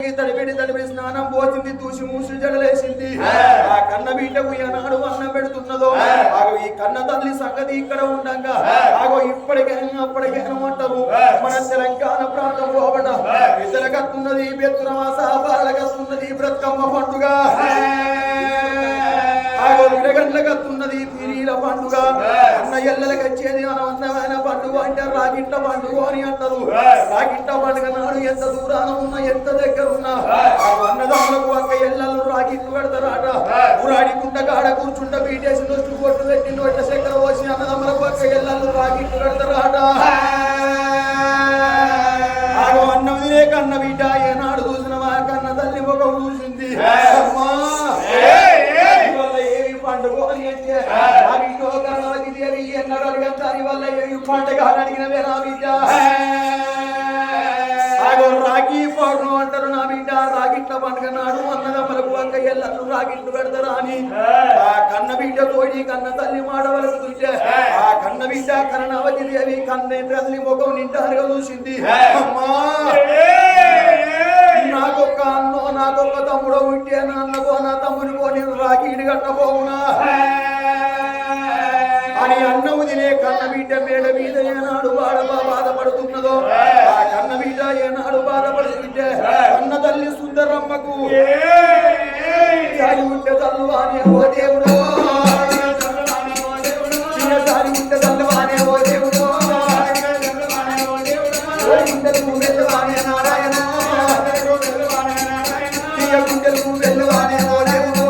తడిపి స్నానం పోసింది తూసి మూసి జడలేసింది ఆ కన్న బీటకు ఏనాడు అన్నం పెడుతున్నదో ఆగో ఈ కన్న తల్లి సంగతి ఇక్కడ ఉండగా ఆగో ఇప్పటికైనా అప్పటికైనా అంటారు మన తెలంగాణ ప్రాంతం లోపల ఇద్దరకత్తున్నది బెత్తురమాస బాలకత్తున్నది బ్రతుకమ్మ పండుగ ఆగో విడగండ్లకత్తున్నది పీరీల పండుగ అన్న ఎల్లలకు వచ్చేది అనవసరమైన పండుగ అంటే రాగిట్ట పండుగ అని అంటారు రాగిట్ట పండుగ నాడు ఎంత దూరాన ఉన్నా ఎంత దగ్గర ఉన్నా అన్నదమ్ములకు అక్క ఎల్లలు రాగిట్లు పెడతారాట ఊరాడి కుంట కాడ కూర్చుంట బీటేసి నొచ్చు కొట్టు పెట్టి నోట్ల చక్కెర పోసి అన్నదమ్ములకు అక్క ఎల్లలు రాగిట్లు పెడతారాట ఆగో అన్నం తినే కన్న బీట ఏనాడు చూసిన మా కన్న తల్లి ముఖం చూసింది అమ్మా పండుగ అని అంటే ఎన్నడూ అడిగంతాని వల్ల ఏమి పండుగ అని అడిగిన నా బిడ్డ రాగి పౌర్ణం అంటారు నా బిడ్డ రాగిట్ల పండుగ నాడు అన్నదమ్మలకు అక్క ఎల్లలు రాగిట్లు పెడతారా అని ఆ కన్న బిడ్డ తోడి కన్న తల్లి మాట వరకు చూస్తే ఆ కన్న బిడ్డ కరణవతి దేవి కన్న తల్లి ముఖం నిండారుగా చూసింది అమ్మా నాకొక్క అన్నో నాకొక్క తమ్ముడో ఉంటే నా అన్నకో నా తమ్మునికో నేను రాగిడి కట్టబోవునా అని అన్నము తినే కన్న బిడ్డ మేడ మీద ఏనాడు బాధపడుతున్నదో ఆ కన్న బిడ్డ ఏనాడు బాధపడుతుంటే కన్న తల్లి సుందరమ్మకు సారి ఉంటే తల్లువానే ఓ దేవుడు సారి ఉంటే తల్లువానే ఓ దేవుడు గుండెలకు వెళ్ళవానే నారాయణ గుండెలకు వెళ్ళవానే ఓ దేవుడు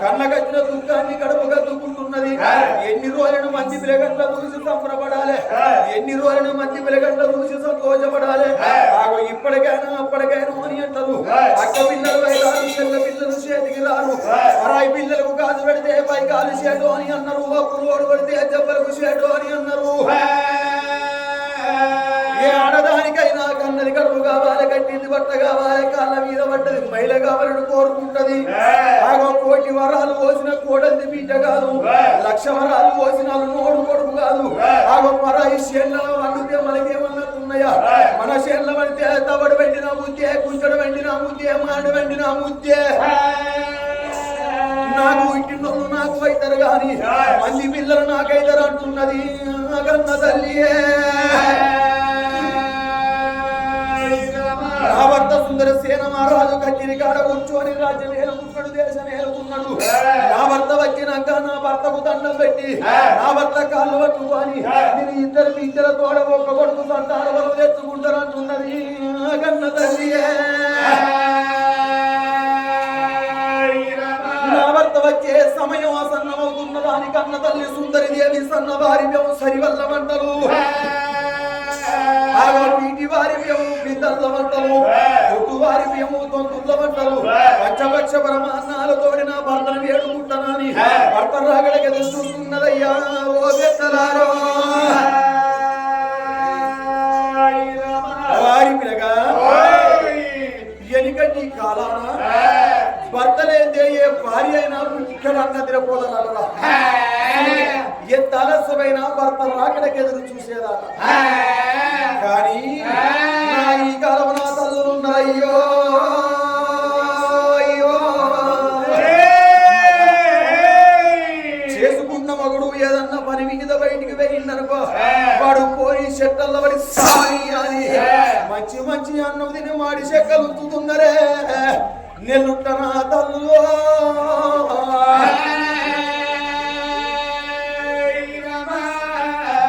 కన్నగచ్చిన దుఃఖాన్ని కడుపుగా దుఃఖుతున్నది ఎన్ని రోజులను మంచి పిల్లగంట చూసి సంబరపడాలి ఎన్ని రోజులను మంచి పిల్లగంట చూసి సంతోషపడాలి ఇప్పటికైనా అప్పటికైనా అని అంటారు అక్క పిల్లలు అయిరారు చెల్ల పిల్లలు చేతికి రారు అరాయి పిల్లలకు కాదు పెడితే పై కాలు చేటు అని అన్నారు అప్పుడు ఓడు పడితే దెబ్బలకు చేటు అని అన్నారు ఏ ఆడదానికైనా కన్నది కడుపు కావాలి కట్టింది బట్ట కావాలి కాళ్ళ మీద పడ్డది మహిళ కావాలని కోరుకుంటది ఆగో కోటి వరాలు పోసిన కోడల్ది బిడ్డ కాదు లక్ష వరాలు పోసిన నోడు కొడుకు కాదు ఆగో పరాయి శేన్లలో వండితే మనకేమన్నట్టున్నాయా మన శేన్ల పడితే తవడు వెండిన ముద్దే కుంచడు వెండిన ముద్దే మాడు వెండిన ముద్దే నాకు ఇంటినోళ్ళు నాకు అవుతారు గాని మంది పిల్లలు నాకైతారు అంటున్నది కన్న తల్లియే భర్త సుందర సేన మహారాజు కచ్చిరి కాడ కూర్చొని రాజ్యం ఏలుకున్నాడు దేశం ఏలుకున్నాడు అన్నాడు. నా భర్త వచ్చినాక నా భర్తకు దండం పెట్టి నా భర్త కాళ్ళు పట్టుకొని నేను ఇద్దరు తోడ ఒక్క కొడుకు సంతాన వరకు తెచ్చుకుంటారు అంటున్నది కన్న తల్లియే. నా భర్త వచ్చే సమయం ఆసన్నమవుతున్న దాని కన్న తల్లి సుందరి దేవి సన్న వారి సరివల్ల మంటలు వీటి వారి బిద్దర్ల వంటలు కొట్టు వారి బియ్యము తొంతుల వంటలు పచ్చపక్ష పరమాన్నాలతోడి నా భర్తను వేడుకుంటానని భర్త రాగడికి ఎదురుస్తున్నదయ్యా. ఓ పెద్దలారో వారి పిలగా ఎనికటి కాలాన భర్తలేదే ఏ భార్య అయినా ఇక్కడ అన్న తిరపోదనరా ఎంత ఆలస్యమైన భర్త రాకడికి ఎదురు చూసేదాట. కానీ ఈ కాలం నా తల్లులున్నారయ్యో అయ్యో చేసుకున్న మగుడు ఏదన్నా పని మీద బయటికి వెళ్ళిందనుకో వాడు పోయి చెట్టల్లో పడి సాయి అని మంచి మంచి అన్నం తిని మాడి చెక్కలు ఉంచుతున్నరే నెల్లుట్ట నా తల్లు.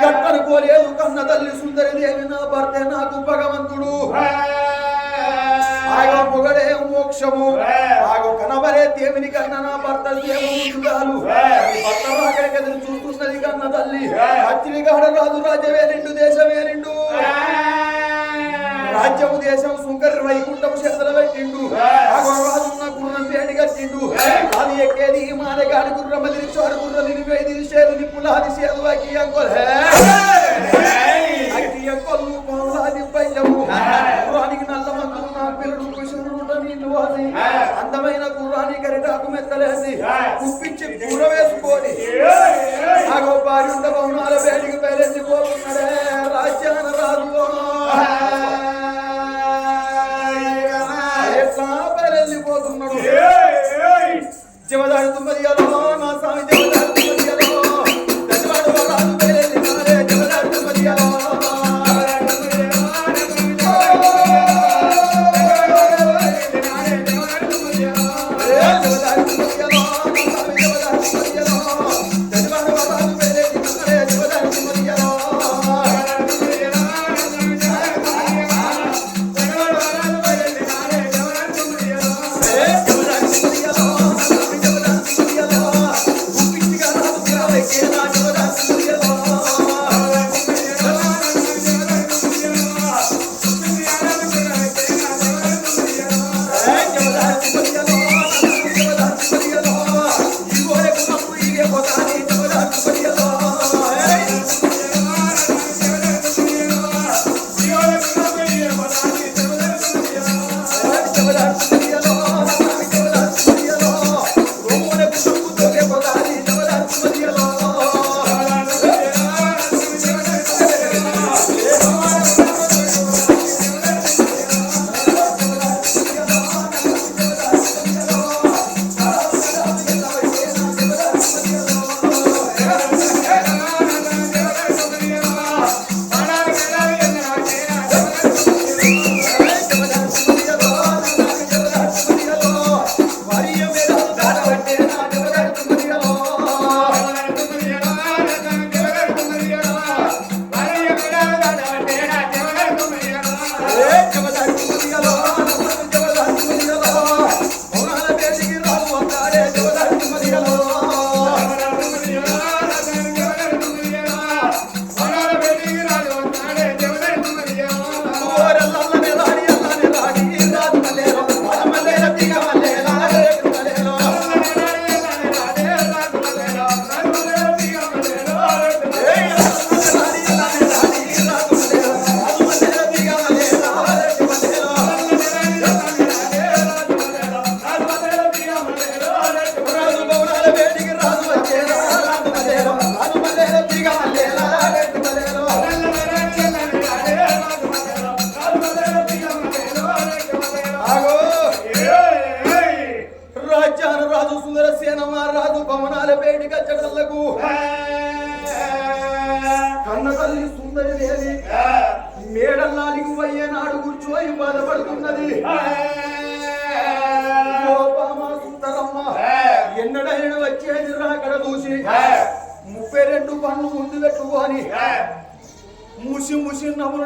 గట్టనుకోలేదు కన్న తల్లి సుందరి దేవి నా భర్తే నాకు భగవంతుడు. ఆగో పొగడే మోక్షము ఆగో కనబరే దేవుని కన్నా నా భర్త దేవుడు భర్త రాకడికి ఎదురు చూస్తున్నది కన్న తల్లి. అచ్చిలిగాడ రాజు రాజ్యమేలిండు దేశమేలిండు రాజ్యము దేశం సుంకరి వైకుంఠము చేతులు పెట్టిండు. రాజున్న గుర్రం వేడి కట్టిండు. అది ఎక్కేది మానగాడి గుర్రం మదిరి చోరు గుర్రం నిలిపేది చేదు నిప్పులాది చేదు అక్కియకొల్లు పౌలాది పైలము గుర్రానికి నల్ల మందు నా పిల్లడు కృష్ణుడు నీళ్లు వాసి అందమైన గుర్రాన్ని గరిటాకు మెత్తలేసి కుప్పించి కూర వేసుకొని ఆగో భార్యుండ భవనాల వేడికి బయలుదేరిపోతున్నాడే రాజ్యాన రాజు. వెళ్ళిపోతున్నాడు జమదాడు తుమ్మదియాలో నా స్వామి జమదాడు తుమ్మదియాలో దశవాడు రాజు బయలుదేరినారే జమదాడు తుమ్మదియాలో మేడల్లాలికి పోయే నాడు కూర్చోయి బాధపడుతున్నది. ఎన్నడైనా వచ్చేది రాకడ చూసి 32 పన్ను ముందు పెట్టుకొని ముసి ముసి నవ్వులు